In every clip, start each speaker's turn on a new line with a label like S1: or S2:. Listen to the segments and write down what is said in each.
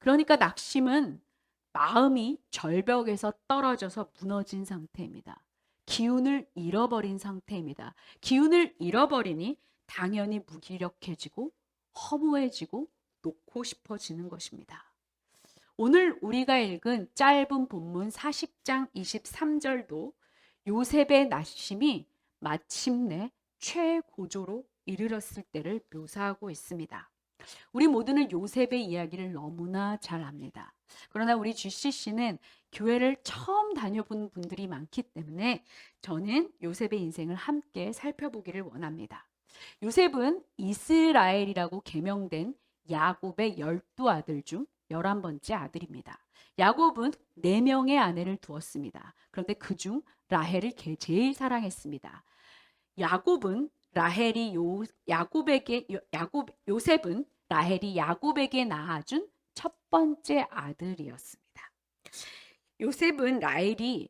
S1: 그러니까 낙심은 마음이 절벽에서 떨어져서 무너진 상태입니다. 기운을 잃어버린 상태입니다. 기운을 잃어버리니 당연히 무기력해지고 허무해지고 놓고 싶어지는 것입니다. 오늘 우리가 읽은 짧은 본문 40장 23절도 요셉의 낙심이 마침내 최고조로 이르렀을 때를 묘사하고 있습니다. 우리 모두는 요셉의 이야기를 너무나 잘 압니다. 그러나 우리 GCC는 교회를 처음 다녀본 분들이 많기 때문에 저는 요셉의 인생을 함께 살펴보기를 원합니다. 요셉은 이스라엘이라고 계명된 야곱의 12아들 중 11번째 아들입니다. 야곱은 4명의 아내를 두었습니다. 그런데 그중 라헬을 제일 사랑했습니다. 야곱은 요셉은 라헬이 야곱에게 낳아준 첫 번째 아들이었습니다. 요셉이 라헬이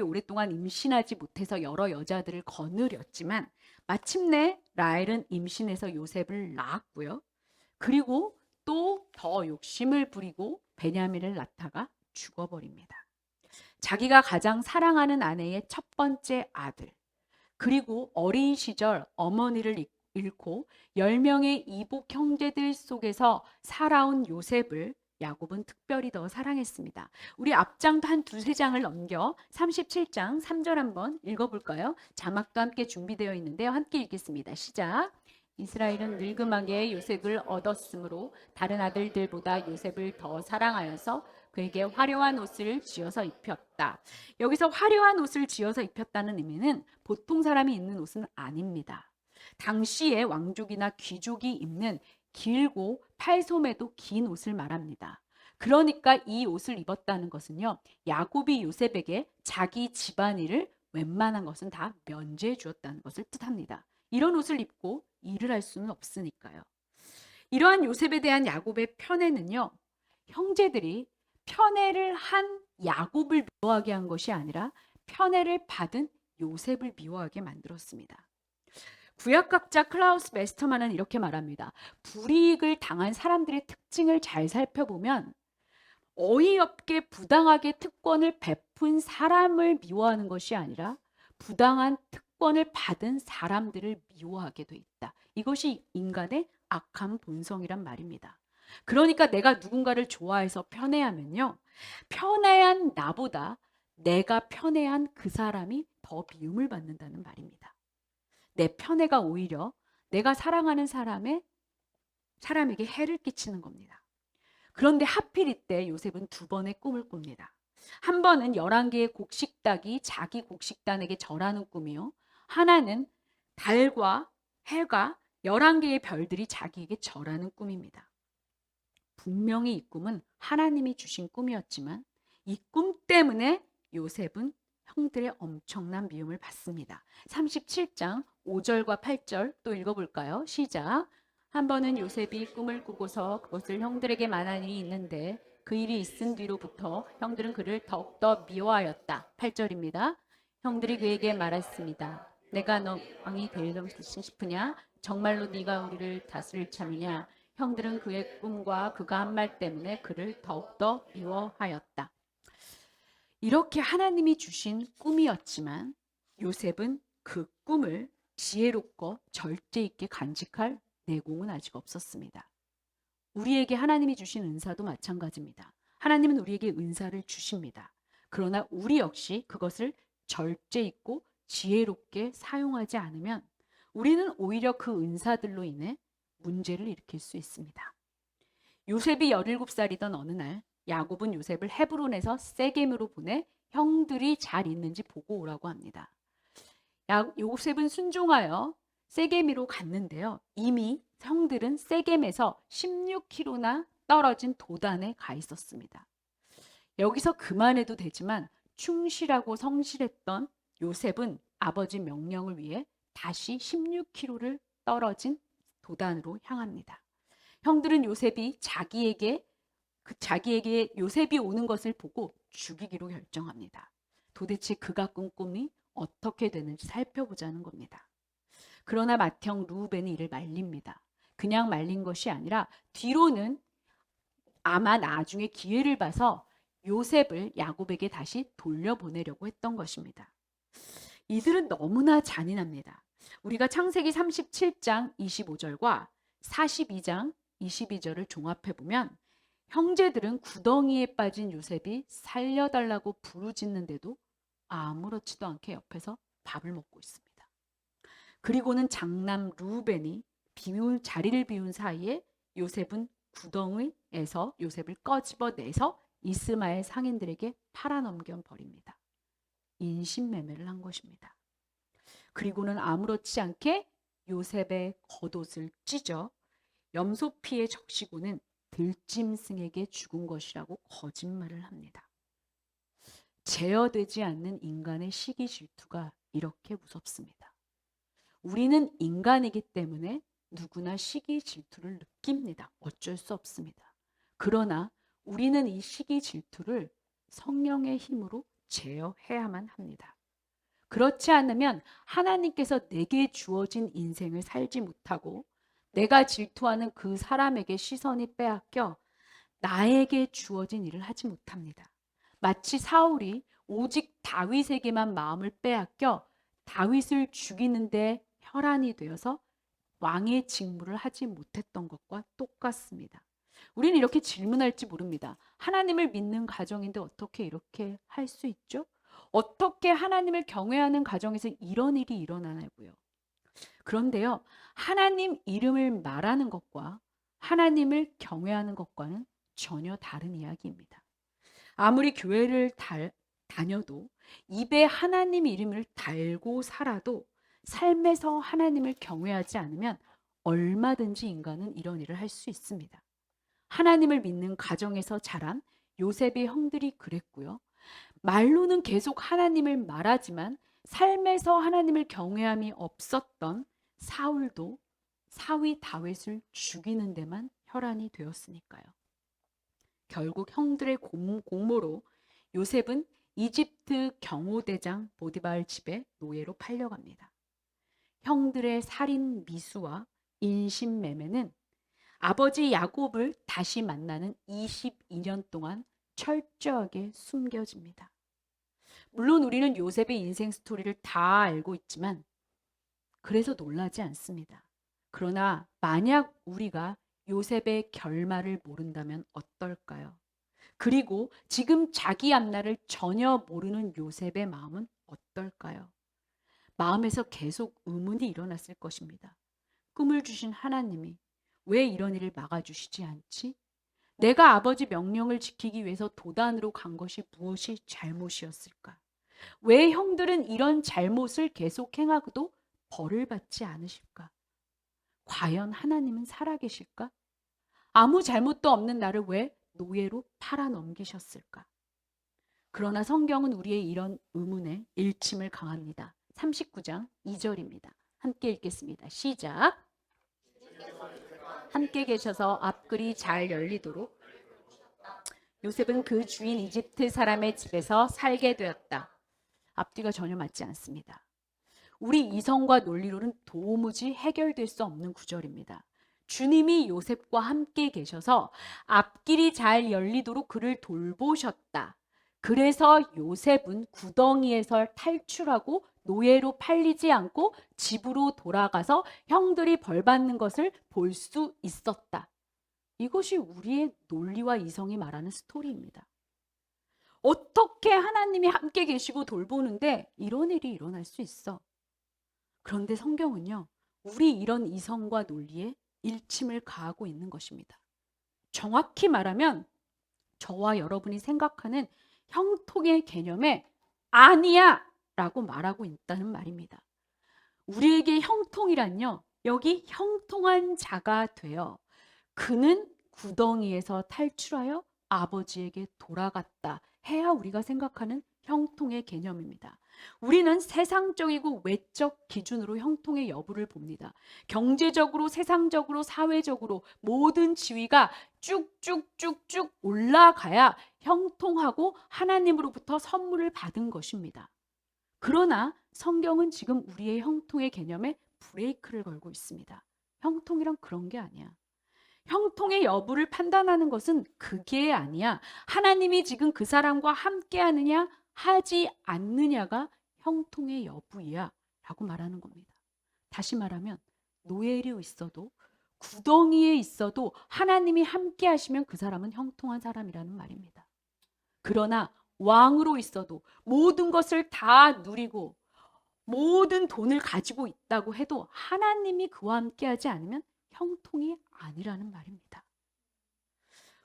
S1: 오랫동안 임신하지 못해서 여러 여자들을 거느렸지만 마침내 라헬은 임신해서 요셉을 낳았고요. 그리고 또 더 욕심을 부리고 베냐민을 낳다가 죽어버립니다. 자기가 가장 사랑하는 아내의 첫 번째 아들, 그리고 어린 시절 어머니를 잃고 10명의 이복 형제들 속에서 살아온 요셉을 야곱은 특별히 더 사랑했습니다. 우리 앞장도 한 두세 장을 넘겨 37장 3절 한번 읽어볼까요? 자막도 함께 준비되어 있는데요. 함께 읽겠습니다. 시작. 이스라엘은 늙음하게 요셉을 얻었으므로 다른 아들들보다 요셉을 더 사랑하여서 그에게 화려한 옷을 지어서 입혔다. 여기서 화려한 옷을 지어서 입혔다는 의미는 보통 사람이 입는 옷은 아닙니다. 당시에 왕족이나 귀족이 입는 길고 팔소매도 긴 옷을 말합니다. 그러니까 이 옷을 입었다는 것은요, 야곱이 요셉에게 자기 집안일을 웬만한 것은 다 면제해 주었다는 것을 뜻합니다. 이런 옷을 입고 일을 할 수는 없으니까요. 이러한 요셉에 대한 야곱의 편애는요, 형제들이 편애를 한 야곱을 미워하게 한 것이 아니라 편애를 받은 요셉을 미워하게 만들었습니다. 구약학자 클라우스 메스터만은 이렇게 말합니다. 불이익을 당한 사람들의 특징을 잘 살펴보면 어이없게 부당하게 특권을 베푼 사람을 미워하는 것이 아니라 부당한 특권을 받은 사람들을 미워하게 돼 있다. 이것이 인간의 악한 본성이란 말입니다. 그러니까 내가 누군가를 좋아해서 편애하면요, 편애한 나보다 내가 편애한 그 사람이 더 미움을 받는다는 말입니다. 내 편애가 오히려 내가 사랑하는 사람에게 해를 끼치는 겁니다. 그런데 하필 이때 요셉은 2번의 꿈을 꿉니다. 한 번은 11개의 곡식닭이 자기 곡식단에게 절하는 꿈이요. 하나는 달과 해가 11개의 별들이 자기에게 절하는 꿈입니다. 분명히 이 꿈은 하나님이 주신 꿈이었지만 이 꿈 때문에 요셉은 형들의 엄청난 미움을 받습니다. 37장 5절과 8절 또 읽어볼까요? 시작. 한 번은 요셉이 꿈을 꾸고서 그것을 형들에게 말한 일이 있는데 그 일이 있은 뒤로부터 형들은 그를 더욱더 미워하였다. 8절입니다. 형들이 그에게 말했습니다. 내가 너 왕이 되고 싶으냐? 정말로 네가 우리를 다스릴 참이냐? 형들은 그의 꿈과 그가 한 말 때문에 그를 더욱더 미워하였다. 이렇게 하나님이 주신 꿈이었지만 요셉은 그 꿈을 지혜롭고 절제 있게 간직할 내공은 아직 없었습니다. 우리에게 하나님이 주신 은사도 마찬가지입니다. 하나님은 우리에게 은사를 주십니다. 그러나 우리 역시 그것을 절제 있고 지혜롭게 사용하지 않으면 우리는 오히려 그 은사들로 인해 문제를 일으킬 수 있습니다. 요셉이 17살이던 어느 날 야곱은 요셉을 헤브론에서 세겜으로 보내 형들이 잘 있는지 보고 오라고 합니다. 요셉은 순종하여 세겜으로 갔는데요. 이미 형들은 세겜에서 16km나 떨어진 도단에 가 있었습니다. 여기서 그만해도 되지만 충실하고 성실했던 요셉은 아버지 명령을 위해 다시 16km를 떨어진 도단으로 향합니다. 형들은 자기에게 요셉이 오는 것을 보고 죽이기로 결정합니다. 도대체 그가 꾼 꿈이 어떻게 되는지 살펴보자는 겁니다. 그러나 맏형 루벤이 이를 말립니다. 그냥 말린 것이 아니라 뒤로는 아마 나중에 기회를 봐서 요셉을 야곱에게 다시 돌려보내려고 했던 것입니다. 이들은 너무나 잔인합니다. 우리가 창세기 37장 25절과 42장 22절을 종합해 보면 형제들은 구덩이에 빠진 요셉이 살려달라고 부르짖는데도 아무렇지도 않게 옆에서 밥을 먹고 있습니다. 그리고는 장남 루벤이 자리를 비운 사이에 요셉은 구덩이에서 요셉을 꺼집어내서 이스마엘 상인들에게 팔아넘겨 버립니다. 인신매매를 한 것입니다. 그리고는 아무렇지 않게 요셉의 겉옷을 찢어 염소피에 적시고는 들짐승에게 죽은 것이라고 거짓말을 합니다. 제어되지 않는 인간의 시기 질투가 이렇게 무섭습니다. 우리는 인간이기 때문에 누구나 시기 질투를 느낍니다. 어쩔 수 없습니다. 그러나 우리는 이 시기 질투를 성령의 힘으로 제어해야만 합니다. 그렇지 않으면 하나님께서 내게 주어진 인생을 살지 못하고 내가 질투하는 그 사람에게 시선이 빼앗겨 나에게 주어진 일을 하지 못합니다. 마치 사울이 오직 다윗에게만 마음을 빼앗겨 다윗을 죽이는데 혈안이 되어서 왕의 직무를 하지 못했던 것과 똑같습니다. 우리는 이렇게 질문할지 모릅니다. 하나님을 믿는 가정인데 어떻게 이렇게 할 수 있죠? 어떻게 하나님을 경외하는 가정에서 이런 일이 일어나냐고요. 그런데요, 하나님 이름을 말하는 것과 하나님을 경외하는 것과는 전혀 다른 이야기입니다. 아무리 교회를 다녀도 입에 하나님 이름을 달고 살아도 삶에서 하나님을 경외하지 않으면 얼마든지 인간은 이런 일을 할 수 있습니다. 하나님을 믿는 가정에서 자란 요셉의 형들이 그랬고요. 말로는 계속 하나님을 말하지만 삶에서 하나님을 경외함이 없었던 사울도 사위 다윗을 죽이는 데만 혈안이 되었으니까요. 결국 형들의 공모로 요셉은 이집트 경호대장 보디발 집에 노예로 팔려갑니다. 형들의 살인 미수와 인신매매는 아버지 야곱을 다시 만나는 22년 동안 철저하게 숨겨집니다. 물론 우리는 요셉의 인생 스토리를 다 알고 있지만 그래서 놀라지 않습니다. 그러나 만약 우리가 요셉의 결말을 모른다면 어떨까요? 그리고 지금 자기 앞날을 전혀 모르는 요셉의 마음은 어떨까요? 마음에서 계속 의문이 일어났을 것입니다. 꿈을 주신 하나님이 왜 이런 일을 막아주시지 않지? 내가 아버지 명령을 지키기 위해서 도단으로 간 것이 무엇이 잘못이었을까? 왜 형들은 이런 잘못을 계속 행하고도 벌을 받지 않으실까? 과연 하나님은 살아계실까? 아무 잘못도 없는 나를 왜 노예로 팔아넘기셨을까? 그러나 성경은 우리의 이런 의문에 일침을 강합니다. 39장 2절입니다. 함께 읽겠습니다. 시작. 함께 계셔서 앞글이 잘 열리도록 요셉은 그 주인 이집트 사람의 집에서 살게 되었다. 앞뒤가 전혀 맞지 않습니다. 우리 이성과 논리로는 도무지 해결될 수 없는 구절입니다. 주님이 요셉과 함께 계셔서 앞길이 잘 열리도록 그를 돌보셨다. 그래서 요셉은 구덩이에서 탈출하고 노예로 팔리지 않고 집으로 돌아가서 형들이 벌 받는 것을 볼 수 있었다. 이것이 우리의 논리와 이성이 말하는 스토리입니다. 어떻게 하나님이 함께 계시고 돌보는데 이런 일이 일어날 수 있어? 그런데 성경은요, 우리 이런 이성과 논리에 일침을 가하고 있는 것입니다. 정확히 말하면 저와 여러분이 생각하는 형통의 개념에 아니야 라고 말하고 있다는 말입니다. 우리에게 형통이란요, 여기 형통한 자가 되어 그는 구덩이에서 탈출하여 아버지에게 돌아갔다 해야 우리가 생각하는 형통의 개념입니다. 우리는 세상적이고 외적 기준으로 형통의 여부를 봅니다. 경제적으로, 세상적으로, 사회적으로 모든 지위가 쭉쭉쭉쭉 올라가야 형통하고 하나님으로부터 선물을 받은 것입니다. 그러나 성경은 지금 우리의 형통의 개념에 브레이크를 걸고 있습니다. 형통이란 그런 게 아니야. 형통의 여부를 판단하는 것은 그게 아니야. 하나님이 지금 그 사람과 함께 하느냐 하지 않느냐가 형통의 여부이야 라고 말하는 겁니다. 다시 말하면 노예로 있어도 구덩이에 있어도 하나님이 함께 하시면 그 사람은 형통한 사람이라는 말입니다. 그러나 왕으로 있어도 모든 것을 다 누리고 모든 돈을 가지고 있다고 해도 하나님이 그와 함께 하지 않으면 형통이 아니라는 말입니다.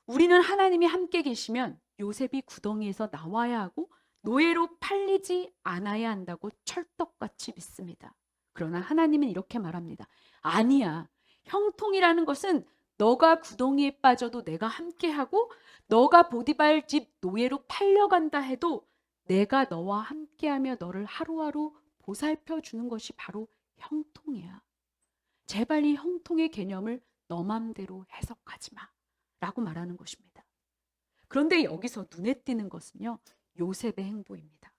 S1: 우리는 하나님이 함께 계시면 요셉이 구덩이에서 나와야 하고 노예로 팔리지 않아야 한다고 철떡같이 믿습니다. 그러나 하나님은 이렇게 말합니다. 아니야. 형통이라는 것은 너가 구덩이에 빠져도 내가 함께하고 너가 보디발 집 노예로 팔려간다 해도 내가 너와 함께하며 너를 하루하루 보살펴 주는 것이 바로 형통이야. 제발 이 형통의 개념을 너 맘대로 해석하지 마 라고 말하는 것입니다. 그런데 여기서 눈에 띄는 것은요, 요셉의 행보입니다.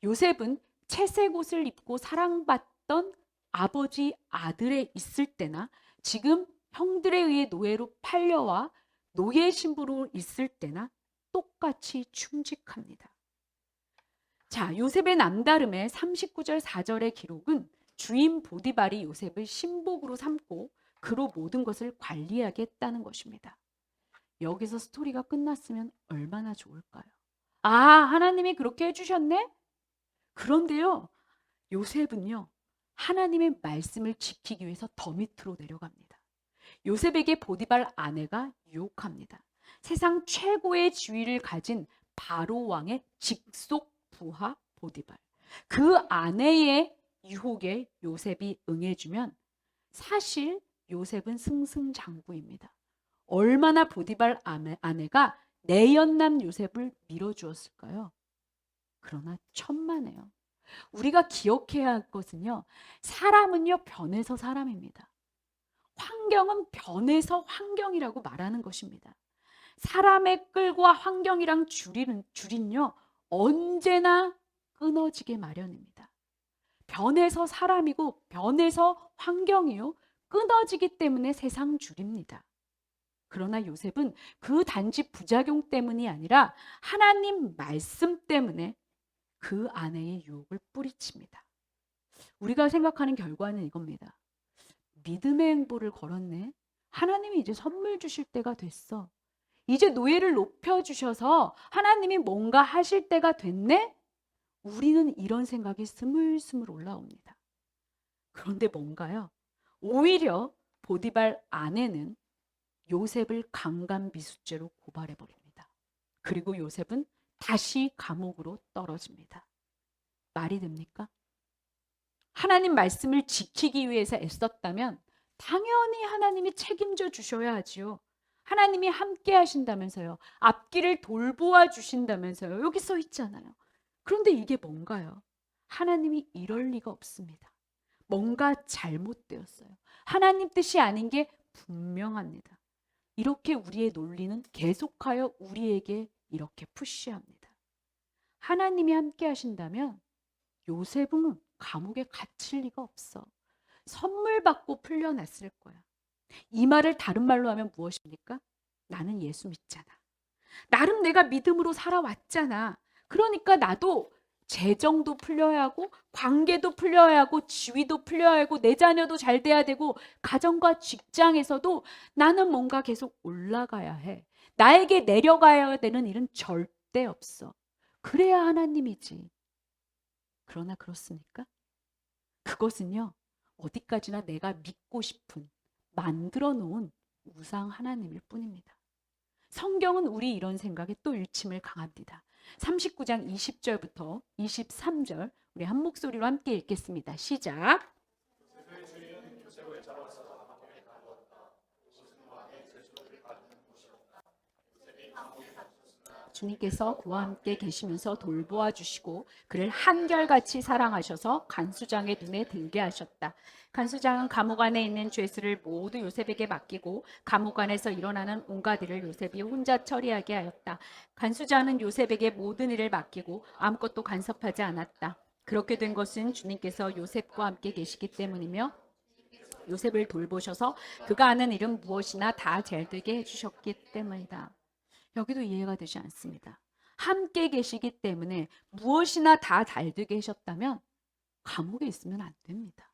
S1: 요셉은 채색 옷을 입고 사랑받던 아버지 아들에 있을 때나 지금 형들에 의해 노예로 팔려와 노예 신부로 있을 때나 똑같이 충직합니다. 자, 요셉의 남다름의 39절 4절의 기록은 주인 보디발이 요셉을 신복으로 삼고 그로 모든 것을 관리하게 했다는 것입니다. 여기서 스토리가 끝났으면 얼마나 좋을까요? 아, 하나님이 그렇게 해주셨네? 그런데요, 요셉은요, 하나님의 말씀을 지키기 위해서 더 밑으로 내려갑니다. 요셉에게 보디발 아내가 유혹합니다. 세상 최고의 지위를 가진 바로 왕의 직속 부하 보디발. 그 아내의 유혹에 요셉이 응해주면 사실 요셉은 승승장구입니다. 얼마나 보디발 아내가 내연남 요셉을 밀어주었을까요? 그러나 천만에요. 우리가 기억해야 할 것은요, 사람은요 변해서 사람입니다. 환경은 변해서 환경이라고 말하는 것입니다. 사람의 끌과 환경이랑 줄인요 언제나 끊어지게 마련입니다. 변해서 사람이고 변해서 환경이요 끊어지기 때문에 세상 줄입니다. 그러나 요셉은 그 단지 부작용 때문이 아니라 하나님 말씀 때문에 그 아내의 유혹을 뿌리칩니다. 우리가 생각하는 결과는 이겁니다. 믿음의 행보를 걸었네. 하나님이 이제 선물 주실 때가 됐어. 이제 노예를 높여주셔서 하나님이 뭔가 하실 때가 됐네? 우리는 이런 생각이 스물스물 올라옵니다. 그런데 뭔가요? 오히려 보디발 아내는 요셉을 강간미수죄로 고발해버립니다. 그리고 요셉은 다시 감옥으로 떨어집니다. 말이 됩니까? 하나님 말씀을 지키기 위해서 애썼다면 당연히 하나님이 책임져 주셔야 하지요. 하나님이 함께 하신다면서요. 앞길을 돌보아 주신다면서요. 여기 써 있잖아요. 그런데 이게 뭔가요? 하나님이 이럴 리가 없습니다. 뭔가 잘못되었어요. 하나님 뜻이 아닌 게 분명합니다. 이렇게 우리의 논리는 계속하여 우리에게 이렇게 푸시합니다. 하나님이 함께 하신다면 요셉은 감옥에 갇힐 리가 없어. 선물 받고 풀려났을 거야. 이 말을 다른 말로 하면 무엇입니까? 나는 예수 믿잖아. 나름 내가 믿음으로 살아왔잖아. 그러니까 나도 재정도 풀려야 하고 관계도 풀려야 하고 지위도 풀려야 하고 내 자녀도 잘 돼야 되고 가정과 직장에서도 나는 뭔가 계속 올라가야 해. 나에게 내려가야 되는 일은 절대 없어. 그래야 하나님이지. 그러나 그렇습니까? 그것은요, 어디까지나 내가 믿고 싶은 만들어 놓은 우상 하나님일 뿐입니다. 성경은 우리 이런 생각에 또 일침을 강합니다. 39장 20절부터 23절 우리 한 목소리로 함께 읽겠습니다. 시작. 주님께서 그와 함께 계시면서 돌보아 주시고 그를 한결같이 사랑하셔서 간수장의 눈에 들게 하셨다. 간수장은 감옥 안에 있는 죄수를 모두 요셉에게 맡기고 감옥 안에서 일어나는 온갖 일을 요셉이 혼자 처리하게 하였다. 간수장은 요셉에게 모든 일을 맡기고 아무것도 간섭하지 않았다. 그렇게 된 것은 주님께서 요셉과 함께 계시기 때문이며 요셉을 돌보셔서 그가 하는 일은 무엇이나 다 잘되게 해주셨기 때문이다. 여기도 이해가 되지 않습니다. 함께 계시기 때문에 무엇이나 다 잘되게 하셨다면 감옥에 있으면 안 됩니다.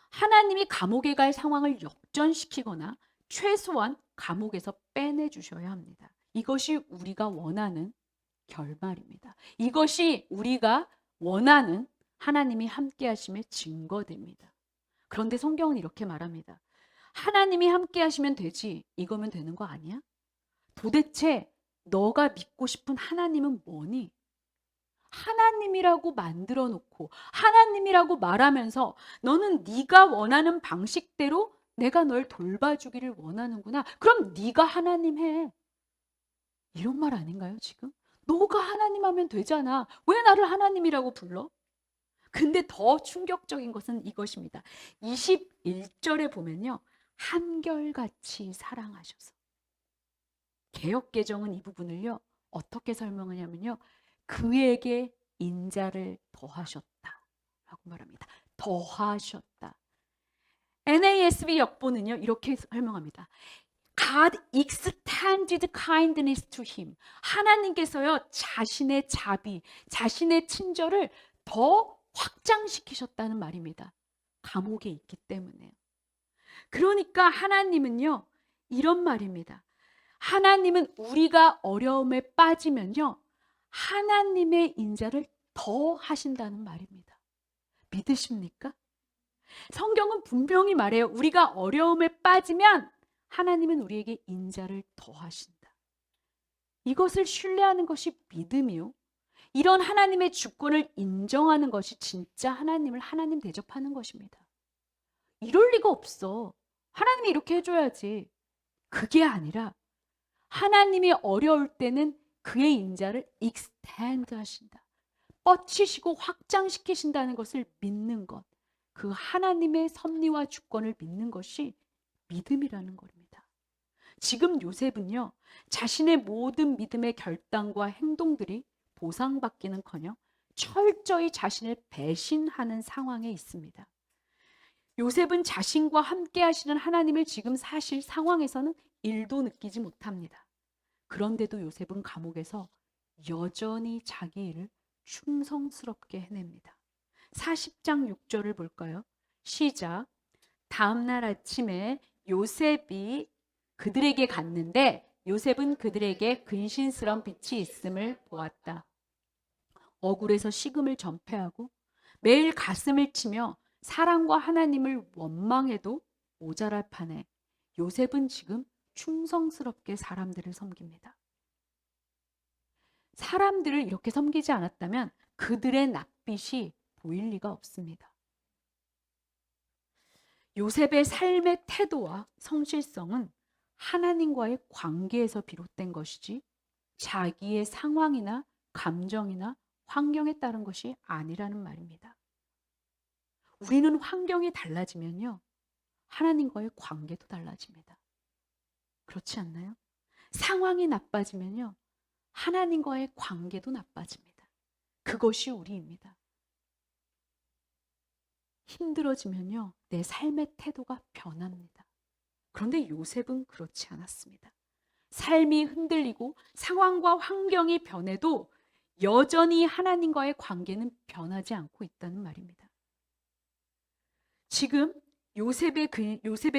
S1: 하나님이 감옥에 갈 상황을 역전시키거나 최소한 감옥에서 빼내주셔야 합니다. 이것이 우리가 원하는 결말입니다. 이것이 우리가 원하는 하나님이 함께 하심의 증거됩니다. 그런데 성경은 이렇게 말합니다. 하나님이 함께 하시면 되지, 이거면 되는 거 아니야? 도대체 너가 믿고 싶은 하나님은 뭐니? 하나님이라고 만들어 놓고 하나님이라고 말하면서 너는 네가 원하는 방식대로 내가 널 돌봐주기를 원하는구나. 그럼 네가 하나님 해. 이런 말 아닌가요, 지금? 너가 하나님 하면 되잖아. 왜 나를 하나님이라고 불러? 근데 더 충격적인 것은 이것입니다. 21절에 보면요. 한결같이 사랑하셔서. 개역개정은 이 부분을요. 어떻게 설명하냐면요. 그에게 인자를 더하셨다 라고 말합니다. 더하셨다. NASB 역본은요. 이렇게 설명합니다. God extended kindness to him. 하나님께서요. 자신의 자비, 자신의 친절을 더 확장시키셨다는 말입니다. 감옥에 있기 때문에. 그러니까 하나님은요. 이런 말입니다. 하나님은 우리가 어려움에 빠지면요. 하나님의 인자를 더 하신다는 말입니다. 믿으십니까? 성경은 분명히 말해요. 우리가 어려움에 빠지면 하나님은 우리에게 인자를 더 하신다. 이것을 신뢰하는 것이 믿음이요. 이런 하나님의 주권을 인정하는 것이 진짜 하나님을 하나님 대접하는 것입니다. 이럴 리가 없어. 하나님이 이렇게 해줘야지. 그게 아니라 하나님이 어려울 때는 그의 인자를 extend 하신다. 뻗치시고 확장시키신다는 것을 믿는 것. 그 하나님의 섭리와 주권을 믿는 것이 믿음이라는 겁니다. 지금 요셉은요. 자신의 모든 믿음의 결단과 행동들이 보상받기는커녕 철저히 자신을 배신하는 상황에 있습니다. 요셉은 자신과 함께 하시는 하나님을 지금 사실 상황에서는 1도 느끼지 못합니다. 그런데도 요셉은 감옥에서 여전히 자기 일을 충성스럽게 해냅니다. 40장 6절을 볼까요? 시작. 다음 날 아침에 요셉이 그들에게 갔는데 요셉은 그들에게 근신스러운 빛이 있음을 보았다. 억울해서 식음을 전폐하고 매일 가슴을 치며 사랑과 하나님을 원망해도 모자랄 판에 요셉은 지금 충성스럽게 사람들을 섬깁니다. 사람들을 이렇게 섬기지 않았다면 그들의 낯빛이 보일 리가 없습니다. 요셉의 삶의 태도와 성실성은 하나님과의 관계에서 비롯된 것이지 자기의 상황이나 감정이나 환경에 따른 것이 아니라는 말입니다. 우리는 환경이 달라지면요. 하나님과의 관계도 달라집니다. 그렇지 않나요? 상황이 나빠지면요. 하나님과의 관계도 나빠집니다. 그것이 우리입니다. 힘들어지면요. 내 삶의 태도가 변합니다. 그런데 요셉은 그렇지 않았습니다. 삶이 흔들리고 상황과 환경이 변해도 여전히 하나님과의 관계는 변하지 않고 있다는 말입니다. 지금 요셉의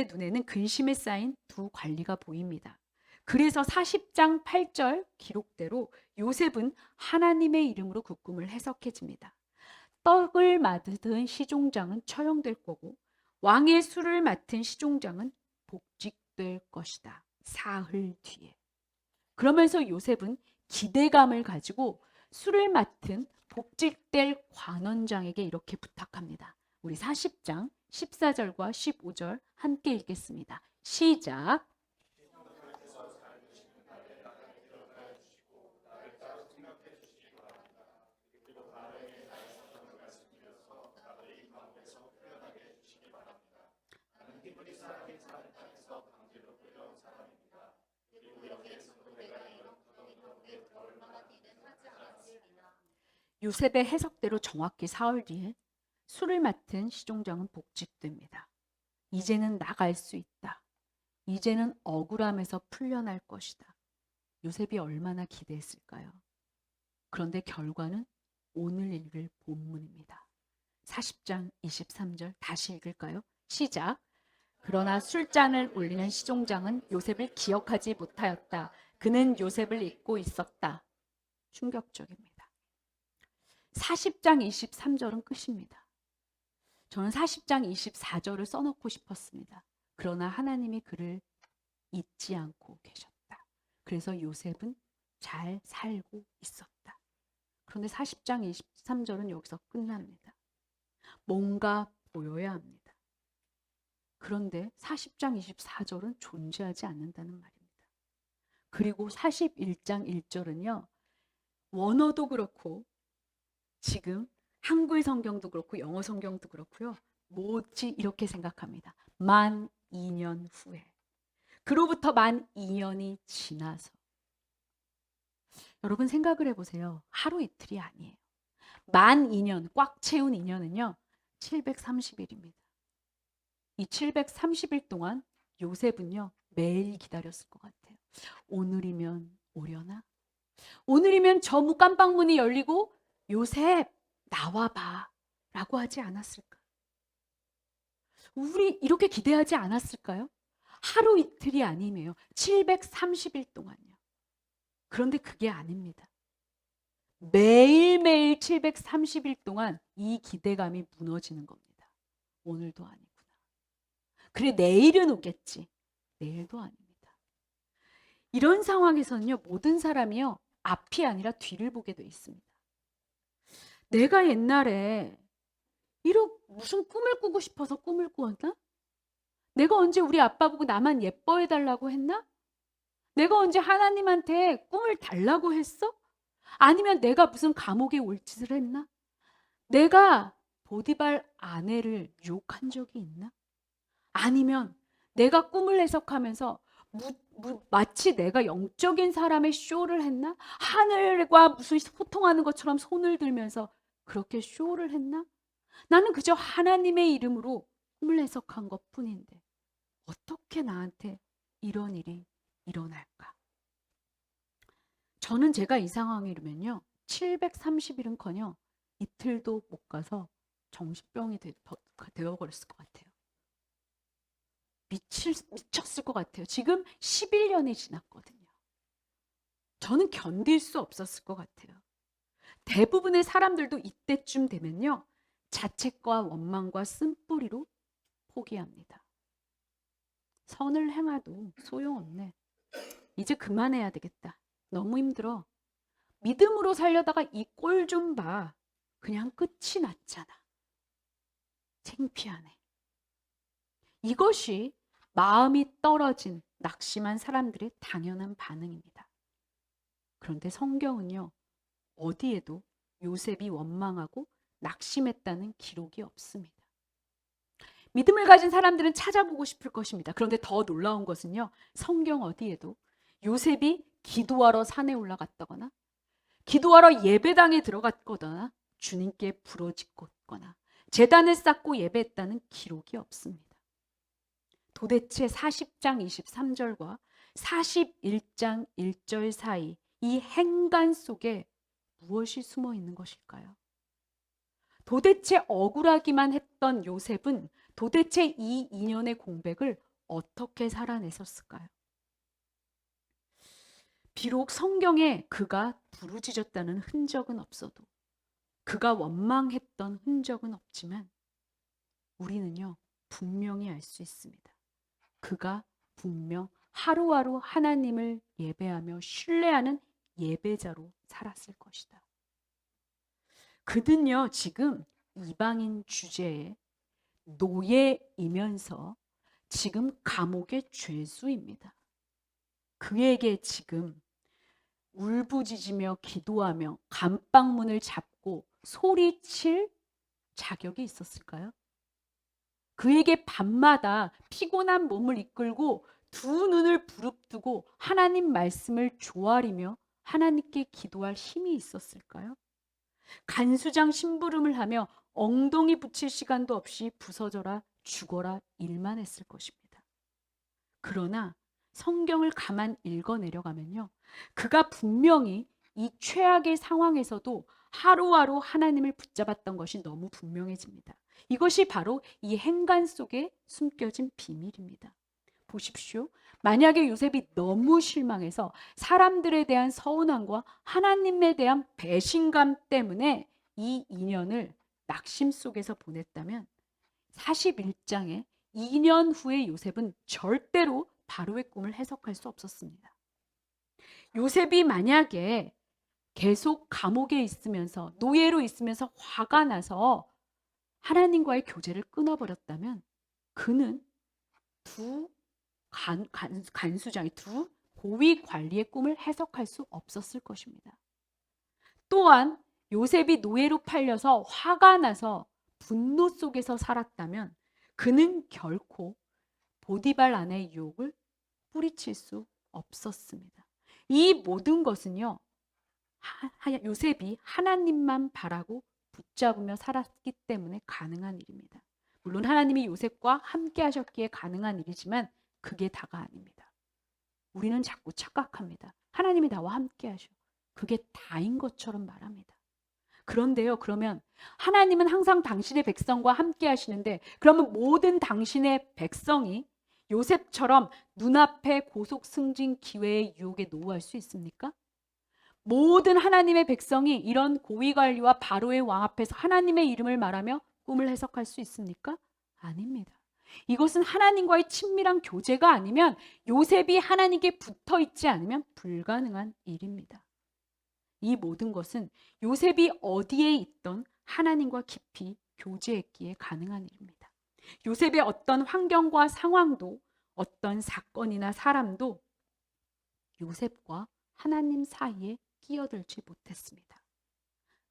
S1: 눈에는 근심에 쌓인 두 관리가 보입니다. 그래서 40장 8절 기록대로 요셉은 하나님의 이름으로 그 꿈을 해석해집니다. 떡을 맡은 시종장은 처형될 거고 왕의 술을 맡은 시종장은 복직될 것이다. 사흘 뒤에. 그러면서 요셉은 기대감을 가지고 술을 맡은 복직될 관원장에게 이렇게 부탁합니다. 우리 40장 14절과 15절 함께 읽겠습니다. 시작. 요셉의 해석대로 정확히 사흘 뒤에 술을 맡은 시종장은 복직됩니다. 이제는 나갈 수 있다. 이제는 억울함에서 풀려날 것이다. 요셉이 얼마나 기대했을까요? 그런데 결과는 오늘 읽을 본문입니다. 40장 23절 다시 읽을까요? 시작. 그러나 술잔을 올리는 시종장은 요셉을 기억하지 못하였다. 그는 요셉을 잊고 있었다. 충격적입니다. 40장 23절은 끝입니다. 저는 40장 24절을 써놓고 싶었습니다. 그러나 하나님이 그를 잊지 않고 계셨다. 그래서 요셉은 잘 살고 있었다. 그런데 40장 23절은 여기서 끝납니다. 뭔가 보여야 합니다. 그런데 40장 24절은 존재하지 않는다는 말입니다. 그리고 41장 1절은요. 원어도 그렇고 지금 한글 성경도 그렇고 영어 성경도 그렇고요. 뭐지 이렇게 생각합니다. 만 2년 후에. 그로부터 만 2년이 지나서. 여러분 생각을 해보세요. 하루 이틀이 아니에요. 만 2년, 꽉 채운 2년은요. 730일입니다. 이 730일 동안 요셉은요. 매일 기다렸을 것 같아요. 오늘이면 오려나? 오늘이면 저 깜방문이 열리고 요셉 나와봐 라고 하지 않았을까? 우리 이렇게 기대하지 않았을까요? 하루 이틀이 아니에요. 730일 동안요. 그런데 그게 아닙니다. 매일매일 730일 동안 이 기대감이 무너지는 겁니다. 오늘도 아니구나. 그래 내일은 오겠지. 내일도 아닙니다. 이런 상황에서는요. 모든 사람이요. 앞이 아니라 뒤를 보게 돼 있습니다. 내가 옛날에 무슨 꿈을 꾸고 싶어서 꿈을 꾸었나? 내가 언제 우리 아빠 보고 나만 예뻐해달라고 했나? 내가 언제 하나님한테 꿈을 달라고 했어? 아니면 내가 무슨 감옥에 올 짓을 했나? 내가 보디발 아내를 유혹한 적이 있나? 아니면 내가 꿈을 해석하면서 마치 내가 영적인 사람의 쇼를 했나? 하늘과 무슨 소통하는 것처럼 손을 들면서 그렇게 쇼를 했나? 나는 그저 하나님의 이름으로 꿈을 해석한 것뿐인데 어떻게 나한테 이런 일이 일어날까? 저는 제가 이 상황에 이르면요. 730일은커녕 이틀도 못 가서 정신병이 되어버렸을 것 같아요. 미쳤을 것 같아요. 지금 11년이 지났거든요. 저는 견딜 수 없었을 것 같아요. 대부분의 사람들도 이때쯤 되면요. 자책과 원망과 쓴뿌리로 포기합니다. 선을 행해도 소용없네. 이제 그만해야 되겠다. 너무 힘들어. 믿음으로 살려다가 이 꼴 좀 봐. 그냥 끝이 났잖아. 창피하네. 이것이 마음이 떨어진 낙심한 사람들의 당연한 반응입니다. 그런데 성경은요. 어디에도 요셉이 원망하고 낙심했다는 기록이 없습니다. 믿음을 가진 사람들은 찾아보고 싶을 것입니다. 그런데 더 놀라운 것은요. 성경 어디에도 요셉이 기도하러 산에 올라갔다거나 기도하러 예배당에 들어갔거나 주님께 부르짖거나 제단을 쌓고 예배했다는 기록이 없습니다. 도대체 40장 23절과 41장 1절 사이 이 행간 속에 무엇이 숨어 있는 것일까요? 도대체 억울하기만 했던 요셉은 도대체 이 2년의 공백을 어떻게 살아냈었을까요? 비록 성경에 그가 부르짖었다는 흔적은 없어도 그가 원망했던 흔적은 없지만 우리는요 분명히 알 수 있습니다. 그가 분명 하루하루 하나님을 예배하며 신뢰하는 예배자로 살았을 것이다. 그는요 지금 이방인 주제에 노예이면서 지금 감옥의 죄수입니다. 그에게 지금 울부짖으며 기도하며 감방문을 잡고 소리칠 자격이 있었을까요? 그에게 밤마다 피곤한 몸을 이끌고 두 눈을 부릅뜨고 하나님 말씀을 조아리며 하나님께 기도할 힘이 있었을까요? 간수장 심부름을 하며 엉덩이 붙일 시간도 없이 부서져라 죽어라 일만 했을 것입니다. 그러나 성경을 가만 읽어 내려가면요, 그가 분명히 이 최악의 상황에서도 하루하루 하나님을 붙잡았던 것이 너무 분명해집니다. 이것이 바로 이 행간 속에 숨겨진 비밀입니다. 보십시오. 만약에 요셉이 너무 실망해서 사람들에 대한 서운함과 하나님에 대한 배신감 때문에 이 인연을 낙심 속에서 보냈다면 41장에 2년 후에 요셉은 절대로 바로의 꿈을 해석할 수 없었습니다. 요셉이 만약에 계속 감옥에 있으면서 노예로 있으면서 화가 나서 하나님과의 교제를 끊어버렸다면 그는 두 간수장이 두 고위 관리의 꿈을 해석할 수 없었을 것입니다. 또한 요셉이 노예로 팔려서 화가 나서 분노 속에서 살았다면 그는 결코 보디발 아내의 유혹을 뿌리칠 수 없었습니다. 이 모든 것은요, 요셉이 하나님만 바라고 붙잡으며 살았기 때문에 가능한 일입니다. 물론 하나님이 요셉과 함께 하셨기에 가능한 일이지만 그게 다가 아닙니다. 우리는 자꾸 착각합니다. 하나님이 나와 함께 하셔. 그게 다인 것처럼 말합니다. 그런데요, 그러면 하나님은 항상 당신의 백성과 함께 하시는데 그러면 모든 당신의 백성이 요셉처럼 눈앞에 고속 승진 기회의 유혹에 노할 수 있습니까? 모든 하나님의 백성이 이런 고위관리와 바로의 왕 앞에서 하나님의 이름을 말하며 꿈을 해석할 수 있습니까? 아닙니다. 이것은 하나님과의 친밀한 교제가 아니면 요셉이 하나님께 붙어 있지 않으면 불가능한 일입니다. 이 모든 것은 요셉이 어디에 있던 하나님과 깊이 교제했기에 가능한 일입니다. 요셉의 어떤 환경과 상황도 어떤 사건이나 사람도 요셉과 하나님 사이에 끼어들지 못했습니다.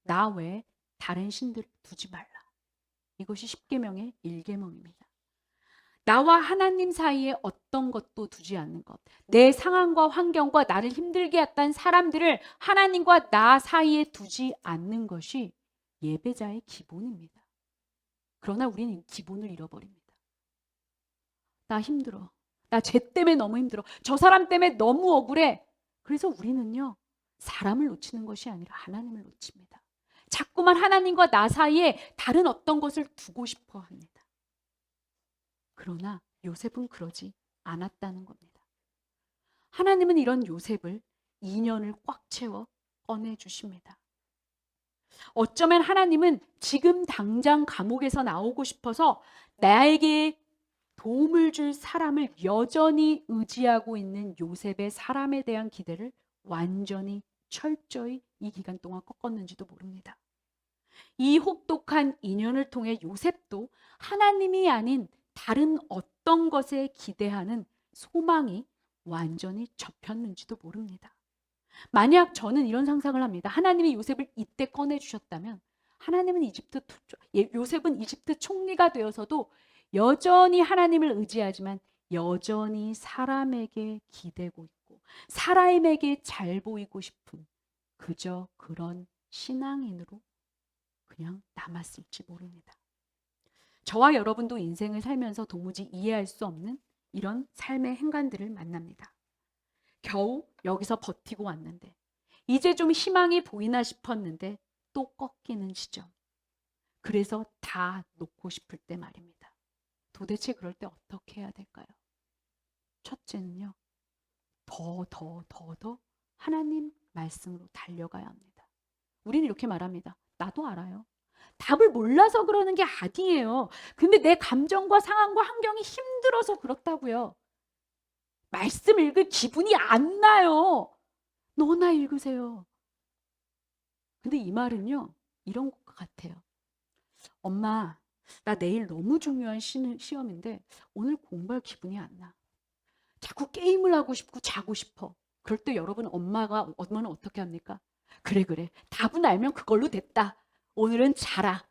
S1: 나 외에 다른 신들을 두지 말라. 이것이 십계명의 1계명입니다. 나와 하나님 사이에 어떤 것도 두지 않는 것. 내 상황과 환경과 나를 힘들게 했던 사람들을 하나님과 나 사이에 두지 않는 것이 예배자의 기본입니다. 그러나 우리는 이 기본을 잃어버립니다. 나 힘들어. 나 쟤 때문에 너무 힘들어. 저 사람 때문에 너무 억울해. 그래서 우리는요, 사람을 놓치는 것이 아니라 하나님을 놓칩니다. 자꾸만 하나님과 나 사이에 다른 어떤 것을 두고 싶어 합니다. 그러나 요셉은 그러지 않았다는 겁니다. 하나님은 이런 요셉을 2년을 꽉 채워 꺼내주십니다. 어쩌면 하나님은 지금 당장 감옥에서 나오고 싶어서 나에게 도움을 줄 사람을 여전히 의지하고 있는 요셉의 사람에 대한 기대를 완전히 철저히 이 기간 동안 꺾었는지도 모릅니다. 이 혹독한 인연을 통해 요셉도 하나님이 아닌 다른 어떤 것에 기대하는 소망이 완전히 접혔는지도 모릅니다. 만약 저는 이런 상상을 합니다. 하나님이 요셉을 이때 꺼내주셨다면 하나님은 요셉은 이집트 총리가 되어서도 여전히 하나님을 의지하지만 여전히 사람에게 기대고 있고 사람에게 잘 보이고 싶은 그저 그런 신앙인으로 그냥 남았을지 모릅니다. 저와 여러분도 인생을 살면서 도무지 이해할 수 없는 이런 삶의 행간들을 만납니다. 겨우 여기서 버티고 왔는데 이제 좀 희망이 보이나 싶었는데 또 꺾이는 시점. 그래서 다 놓고 싶을 때 말입니다. 도대체 그럴 때 어떻게 해야 될까요? 첫째는요, 더 하나님 말씀으로 달려가야 합니다. 우리는 이렇게 말합니다. 나도 알아요. 답을 몰라서 그러는 게 아니에요. 근데 내 감정과 상황과 환경이 힘들어서 그렇다고요. 말씀 읽을 기분이 안 나요. 너나 읽으세요. 근데 이 말은요, 이런 것 같아요. 엄마, 나 내일 너무 중요한 시험인데 오늘 공부할 기분이 안 나. 자꾸 게임을 하고 싶고 자고 싶어. 그럴 때 엄마는 어떻게 합니까? 그래. 답은 알면 그걸로 됐다. 오늘은 자라.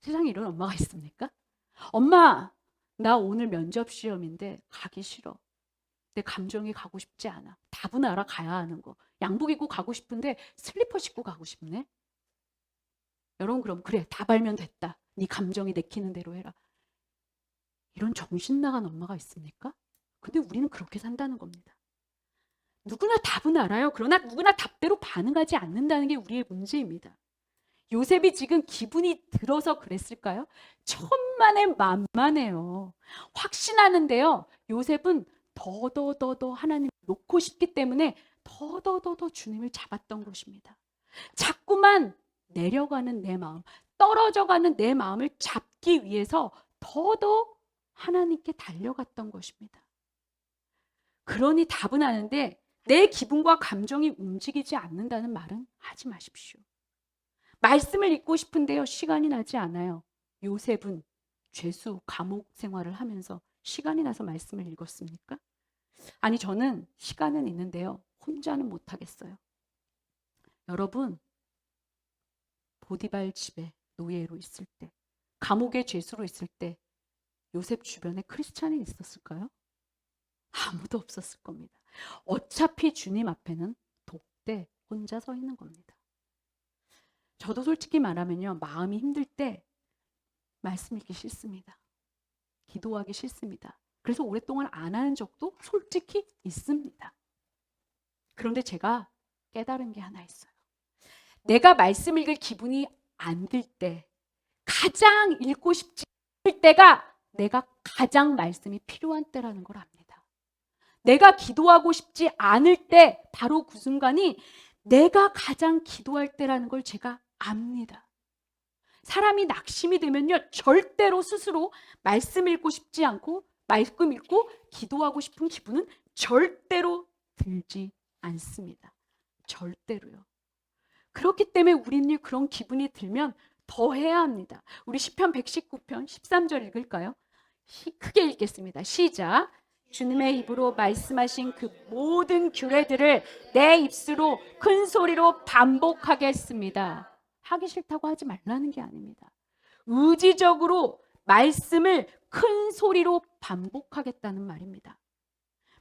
S1: 세상에 이런 엄마가 있습니까? 엄마, 나 오늘 면접 시험인데 가기 싫어. 내 감정이 가고 싶지 않아. 답은 알아 가야 하는 거. 양복 입고 가고 싶은데 슬리퍼 신고 가고 싶네. 여러분 그럼 그래 답 알면 됐다. 네 감정이 내키는 대로 해라. 이런 정신 나간 엄마가 있습니까? 근데 우리는 그렇게 산다는 겁니다. 누구나 답은 알아요. 그러나 누구나 답대로 반응하지 않는다는 게 우리의 문제입니다. 요셉이 지금 기분이 들어서 그랬을까요? 천만에 만만해요. 확신하는데요. 요셉은 더 하나님을 놓고 싶기 때문에 더 주님을 잡았던 것입니다. 자꾸만 내려가는 내 마음, 떨어져가는 내 마음을 잡기 위해서 더 하나님께 달려갔던 것입니다. 그러니 답은 아는데 내 기분과 감정이 움직이지 않는다는 말은 하지 마십시오. 말씀을 읽고 싶은데요. 시간이 나지 않아요. 요셉은 죄수 감옥 생활을 하면서 시간이 나서 말씀을 읽었습니까? 아니, 저는 시간은 있는데요. 혼자는 못하겠어요. 여러분, 보디발 집에 노예로 있을 때, 감옥의 죄수로 있을 때 요셉 주변에 크리스찬이 있었을까요? 아무도 없었을 겁니다. 어차피 주님 앞에는 독대 혼자 서 있는 겁니다. 저도 솔직히 말하면요. 마음이 힘들 때 말씀 읽기 싫습니다. 기도하기 싫습니다. 그래서 오랫동안 안 하는 적도 솔직히 있습니다. 그런데 제가 깨달은 게 하나 있어요. 내가 말씀 읽을 기분이 안 들 때, 가장 읽고 싶지 않을 때가 내가 가장 말씀이 필요한 때라는 걸 압니다. 내가 기도하고 싶지 않을 때 바로 그 순간이 내가 가장 기도할 때라는 걸 제가 압니다. 사람이 낙심이 되면요, 절대로 스스로 말씀 읽고 싶지 않고 말씀 읽고 기도하고 싶은 기분은 절대로 들지 않습니다. 절대로요. 그렇기 때문에 우리는 그런 기분이 들면 더 해야 합니다. 우리 시편 119편 13절 읽을까요? 크게 읽겠습니다. 시작. 주님의 입으로 말씀하신 그 모든 규례들을 내 입술로 큰 소리로 반복하겠습니다. 하기 싫다고 하지 말라는 게 아닙니다. 의지적으로 말씀을 큰 소리로 반복하겠다는 말입니다.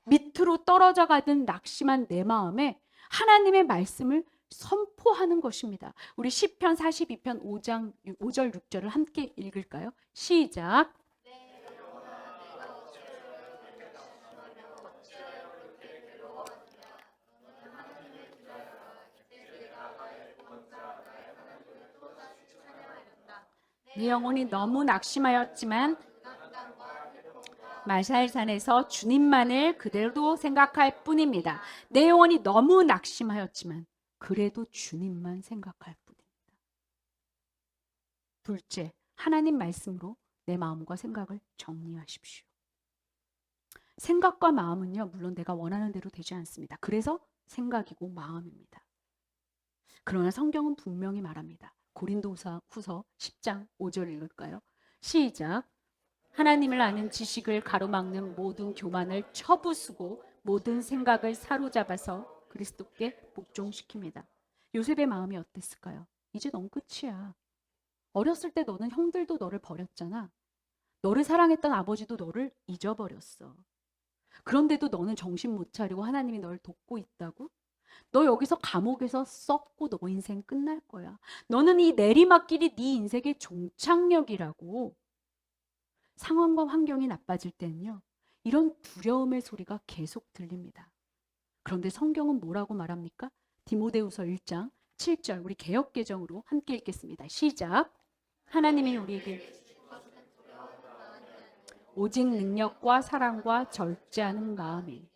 S1: 밑으로 떨어져 가던 낙심한 내 마음에 하나님의 말씀을 선포하는 것입니다. 우리 시편 42편 5장 5절 6절을 함께 읽을까요? 시작. 네 영혼이 너무 낙심하였지만 마샬산에서 주님만을 그대로 생각할 뿐입니다. 내 영혼이 너무 낙심하였지만 그래도 주님만 생각할 뿐입니다. 둘째, 하나님 말씀으로 내 마음과 생각을 정리하십시오. 생각과 마음은요, 물론 내가 원하는 대로 되지 않습니다. 그래서 생각이고 마음입니다. 그러나 성경은 분명히 말합니다. 고린도후서 10장 5절 읽을까요? 시작. 하나님을 아는 지식을 가로막는 모든 교만을 쳐부수고 모든 생각을 사로잡아서 그리스도께 복종시킵니다. 요셉의 마음이 어땠을까요? 이제 넌 끝이야. 어렸을 때 너는 형들도 너를 버렸잖아. 너를 사랑했던 아버지도 너를 잊어버렸어. 그런데도 너는 정신 못 차리고 하나님이 널 돕고 있다고? 너 여기서 감옥에서 썩고 너 인생 끝날 거야. 너는 이 내리막길이 네 인생의 종착역이라고. 상황과 환경이 나빠질 때는요, 이런 두려움의 소리가 계속 들립니다. 그런데 성경은 뭐라고 말합니까? 디모데후서 1장 7절 우리 개역개정으로 함께 읽겠습니다. 시작. 하나님이 우리에게 오직 능력과 사랑과 절제하는 마음이,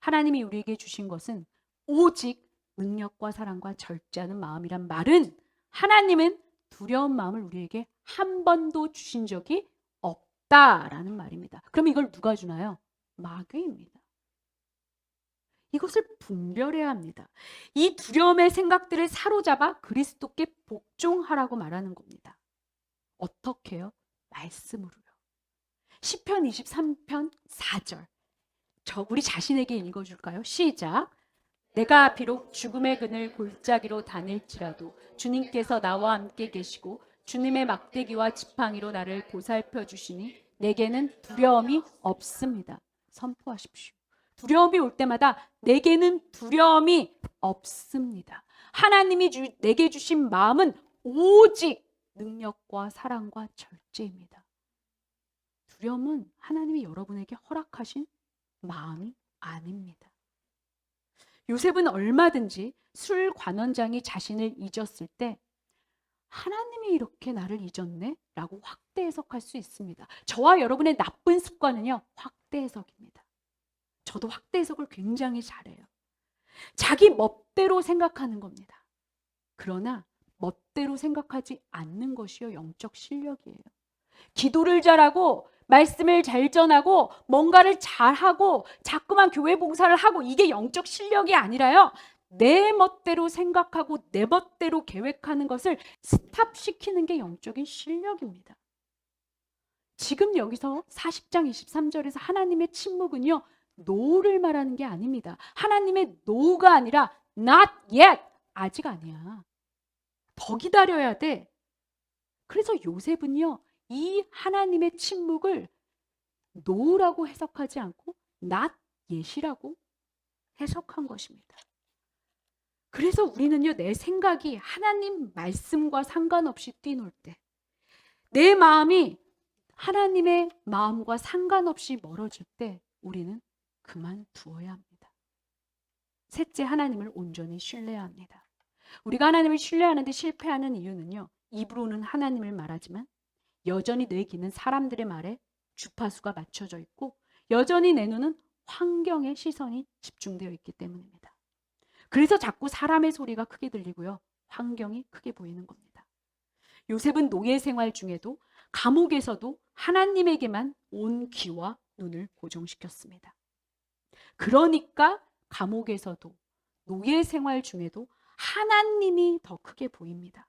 S1: 하나님이 우리에게 주신 것은 오직 능력과 사랑과 절제하는 마음이란 말은 하나님은 두려운 마음을 우리에게 한 번도 주신 적이 없다라는 말입니다. 그럼 이걸 누가 주나요? 마귀입니다. 이것을 분별해야 합니다. 이 두려움의 생각들을 사로잡아 그리스도께 복종하라고 말하는 겁니다. 어떻게요? 말씀으로요. 시편 23편 4절. 우리 자신에게 읽어줄까요? 시작. 내가 비록 죽음의 그늘 골짜기로 다닐지라도 주님께서 나와 함께 계시고 주님의 막대기와 지팡이로 나를 보살펴 주시니 내게는 두려움이 없습니다. 선포하십시오. 두려움이 올 때마다 내게는 두려움이 없습니다. 하나님이 내게 주신 마음은 오직 능력과 사랑과 절제입니다. 두려움은 하나님이 여러분에게 허락하신 마음이 아닙니다. 요셉은 얼마든지 술 관원장이 자신을 잊었을 때 하나님이 이렇게 나를 잊었네? 라고 확대 해석할 수 있습니다. 저와 여러분의 나쁜 습관은요, 확대 해석입니다. 저도 확대 해석을 굉장히 잘해요. 자기 멋대로 생각하는 겁니다. 그러나 멋대로 생각하지 않는 것이요, 영적 실력이에요. 기도를 잘하고 말씀을 잘 전하고 뭔가를 잘하고 자꾸만 교회 봉사를 하고 이게 영적 실력이 아니라요, 내 멋대로 생각하고 내 멋대로 계획하는 것을 스탑시키는 게 영적인 실력입니다. 지금 여기서 40장 23절에서 하나님의 침묵은요, no를 말하는 게 아닙니다. 하나님의 no가 아니라 not yet, 아직 아니야. 더 기다려야 돼. 그래서 요셉은요, 이 하나님의 침묵을 no라고 해석하지 않고 not yet이라고 해석한 것입니다. 그래서 우리는요, 내 생각이 하나님 말씀과 상관없이 뛰놀 때, 내 마음이 하나님의 마음과 상관없이 멀어질 때 우리는 그만두어야 합니다. 셋째, 하나님을 온전히 신뢰해야 합니다. 우리가 하나님을 신뢰하는데 실패하는 이유는요, 입으로는 하나님을 말하지만 여전히 내 귀는 사람들의 말에 주파수가 맞춰져 있고 여전히 내 눈은 환경의 시선이 집중되어 있기 때문입니다. 그래서 자꾸 사람의 소리가 크게 들리고요, 환경이 크게 보이는 겁니다. 요셉은 노예 생활 중에도 감옥에서도 하나님에게만 온 귀와 눈을 고정시켰습니다. 그러니까 감옥에서도 노예 생활 중에도 하나님이 더 크게 보입니다.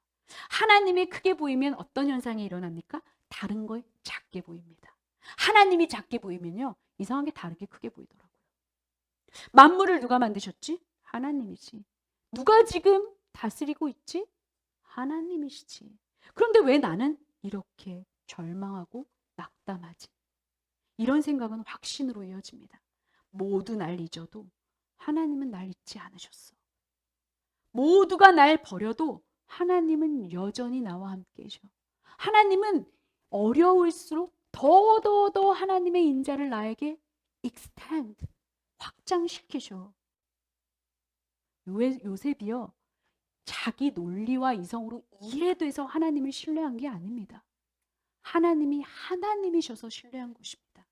S1: 하나님이 크게 보이면 어떤 현상이 일어납니까? 다른 걸 작게 보입니다. 하나님이 작게 보이면요, 이상하게 다르게 크게 보이더라고요. 만물을 누가 만드셨지? 하나님이지. 누가 지금 다스리고 있지? 하나님이시지. 그런데 왜 나는 이렇게 절망하고 낙담하지? 이런 생각은 확신으로 이어집니다. 모두 날 잊어도 하나님은 날 잊지 않으셨어. 모두가 날 버려도 하나님은 여전히 나와 함께 계셔. 하나님은 어려울수록 더 하나님의 인자를 나에게 extend, 확장시키셔. 요셉이요, 자기 논리와 이성으로 이해돼서 하나님을 신뢰한 게 아닙니다. 하나님이 하나님이셔서 신뢰한 것입니다.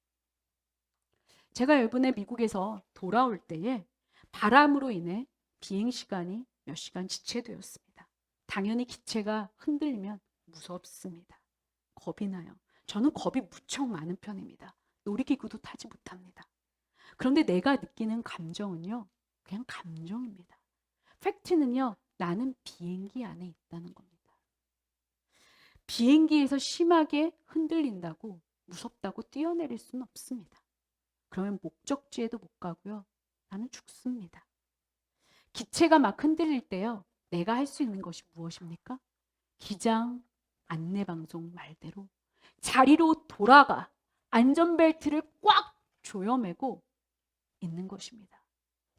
S1: 제가 이번에 미국에서 돌아올 때에 바람으로 인해 비행 시간이 몇 시간 지체되었습니다. 당연히 기체가 흔들리면 무섭습니다. 겁이 나요. 저는 겁이 무척 많은 편입니다. 놀이기구도 타지 못합니다. 그런데 내가 느끼는 감정은요, 그냥 감정입니다. 팩트는요, 나는 비행기 안에 있다는 겁니다. 비행기에서 심하게 흔들린다고 무섭다고 뛰어내릴 수는 없습니다. 그러면 목적지에도 못 가고요, 나는 죽습니다. 기체가 막 흔들릴 때요, 내가 할 수 있는 것이 무엇입니까? 기장 안내방송 말대로 자리로 돌아가 안전벨트를 꽉 조여매고 있는 것입니다.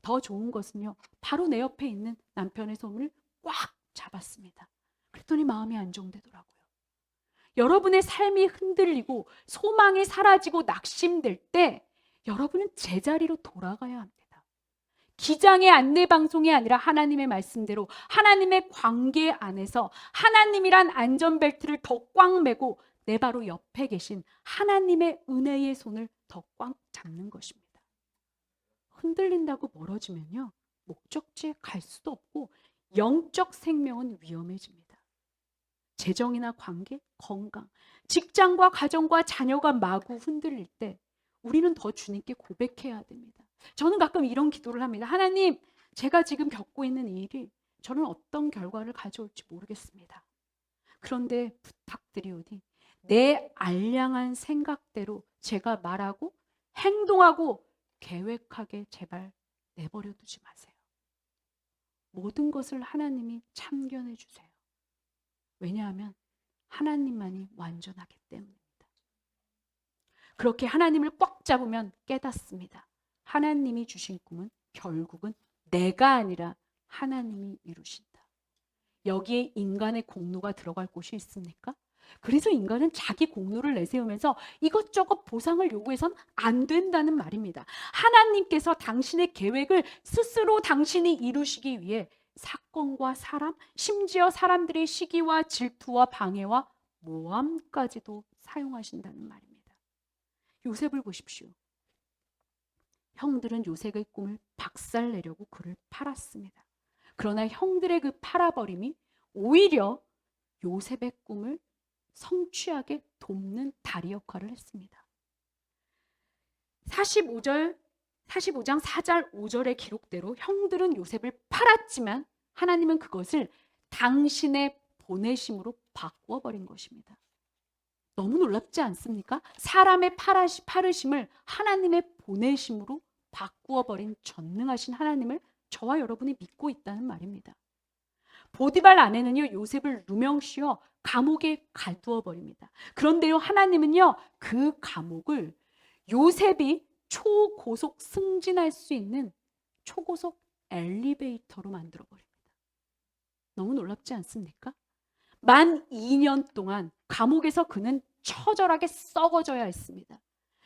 S1: 더 좋은 것은요, 바로 내 옆에 있는 남편의 손을 꽉 잡았습니다. 그랬더니 마음이 안정되더라고요. 여러분의 삶이 흔들리고 소망이 사라지고 낙심될 때 여러분은 제자리로 돌아가야 합니다. 기장의 안내방송이 아니라 하나님의 말씀대로 하나님의 관계 안에서 하나님이란 안전벨트를 더 꽉 매고 내 바로 옆에 계신 하나님의 은혜의 손을 더 꽉 잡는 것입니다. 흔들린다고 멀어지면요, 목적지에 갈 수도 없고 영적 생명은 위험해집니다. 재정이나 관계, 건강, 직장과 가정과 자녀가 마구 흔들릴 때 우리는 더 주님께 고백해야 됩니다. 저는 가끔 이런 기도를 합니다. 하나님, 제가 지금 겪고 있는 이 일이 저는 어떤 결과를 가져올지 모르겠습니다. 그런데 부탁드리오니 내 알량한 생각대로 제가 말하고 행동하고 계획하게 제발 내버려 두지 마세요. 모든 것을 하나님이 참견해 주세요. 왜냐하면 하나님만이 완전하기 때문입니다. 그렇게 하나님을 꽉 잡으면 깨닫습니다. 하나님이 주신 꿈은 결국은 내가 아니라 하나님이 이루신다. 여기에 인간의 공로가 들어갈 곳이 있습니까? 그래서 인간은 자기 공로를 내세우면서 이것저것 보상을 요구해선 안 된다는 말입니다. 하나님께서 당신의 계획을 스스로 당신이 이루시기 위해 사건과 사람, 심지어 사람들의 시기와 질투와 방해와 모함까지도 사용하신다는 말입니다. 요셉을 보십시오. 형들은 요셉의 꿈을 박살내려고 그를 팔았습니다. 그러나 형들의 그 팔아버림이 오히려 요셉의 꿈을 성취하게 돕는 다리 역할을 했습니다. 45장 4절 5절의 기록대로 형들은 요셉을 팔았지만 하나님은 그것을 당신의 보내심으로 바꾸어 버린 것입니다. 너무 놀랍지 않습니까? 사람의 팔으심을 하나님의 보내심으로 바꾸어 버린 전능하신 하나님을 저와 여러분이 믿고 있다는 말입니다. 보디발 아내는요, 요셉을 누명씌워 감옥에 가두어 버립니다. 그런데요, 하나님은요, 그 감옥을 요셉이 초고속 승진할 수 있는 초고속 엘리베이터로 만들어 버립니다. 너무 놀랍지 않습니까? 만 2년 동안 감옥에서 그는 처절하게 썩어져야 했습니다.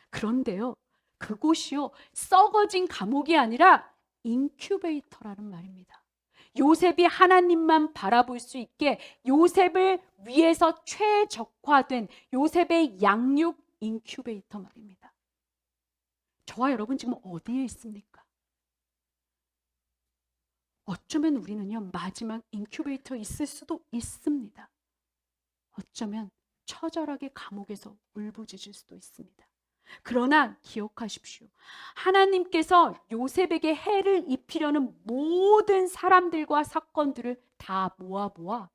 S1: 그런데요, 그곳이요, 썩어진 감옥이 아니라 인큐베이터라는 말입니다. 요셉이 하나님만 바라볼 수 있게 요셉을 위해서 최적화된 요셉의 양육 인큐베이터 말입니다. 저와 여러분 지금 어디에 있습니까? 어쩌면 우리는요, 마지막 인큐베이터 있을 수도 있습니다. 어쩌면 처절하게 감옥에서 울부짖을 수도 있습니다. 그러나 기억하십시오. 하나님께서 요셉에게 해를 입히려는 모든 사람들과 사건들을 다 모아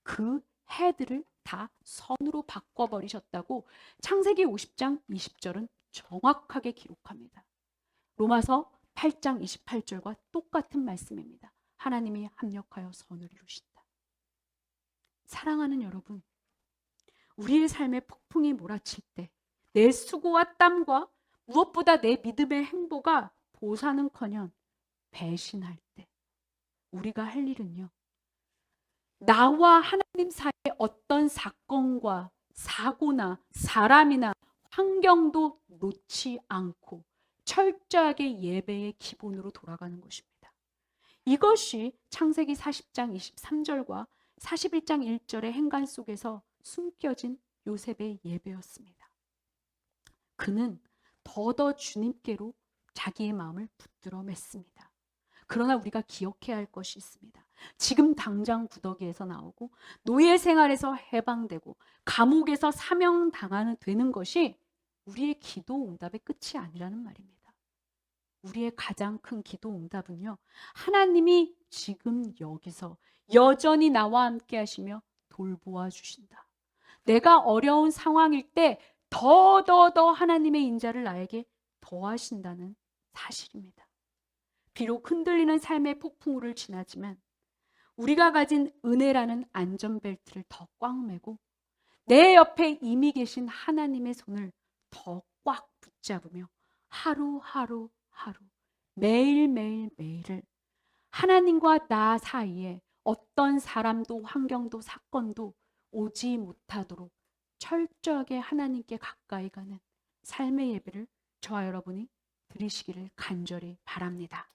S1: 그 해들을 다 선으로 바꿔버리셨다고 창세기 50장 20절은 정확하게 기록합니다. 로마서 8장 28절과 똑같은 말씀입니다. 하나님이 합력하여 선을 이루신다. 사랑하는 여러분, 우리의 삶에 폭풍이 몰아칠 때 내 수고와 땀과 무엇보다 내 믿음의 행보가 보상은커녕 배신할 때 우리가 할 일은요, 나와 하나님 사이에 어떤 사건과 사고나 사람이나 환경도 놓지 않고 철저하게 예배의 기본으로 돌아가는 것입니다. 이것이 창세기 40장 23절과 41장 1절의 행간 속에서 숨겨진 요셉의 예배였습니다. 그는 더더 주님께로 자기의 마음을 붙들어 맸습니다. 그러나 우리가 기억해야 할 것이 있습니다. 지금 당장 구더기에서 나오고 노예 생활에서 해방되고 감옥에서 사명당하는 되는 것이 우리의 기도 응답의 끝이 아니라는 말입니다. 우리의 가장 큰 기도 응답은요, 하나님이 지금 여기서 여전히 나와 함께 하시며 돌보아 주신다. 내가 어려운 상황일 때 더 하나님의 인자를 나에게 더하신다는 사실입니다. 비록 흔들리는 삶의 폭풍우를 지나지만 우리가 가진 은혜라는 안전벨트를 더 꽉 매고 내 옆에 이미 계신 하나님의 손을 더 꽉 붙잡으며 하루 매일을 하나님과 나 사이에 어떤 사람도 환경도 사건도 오지 못하도록 철저하게 하나님께 가까이 가는 삶의 예배를 저와 여러분이 드리시기를 간절히 바랍니다.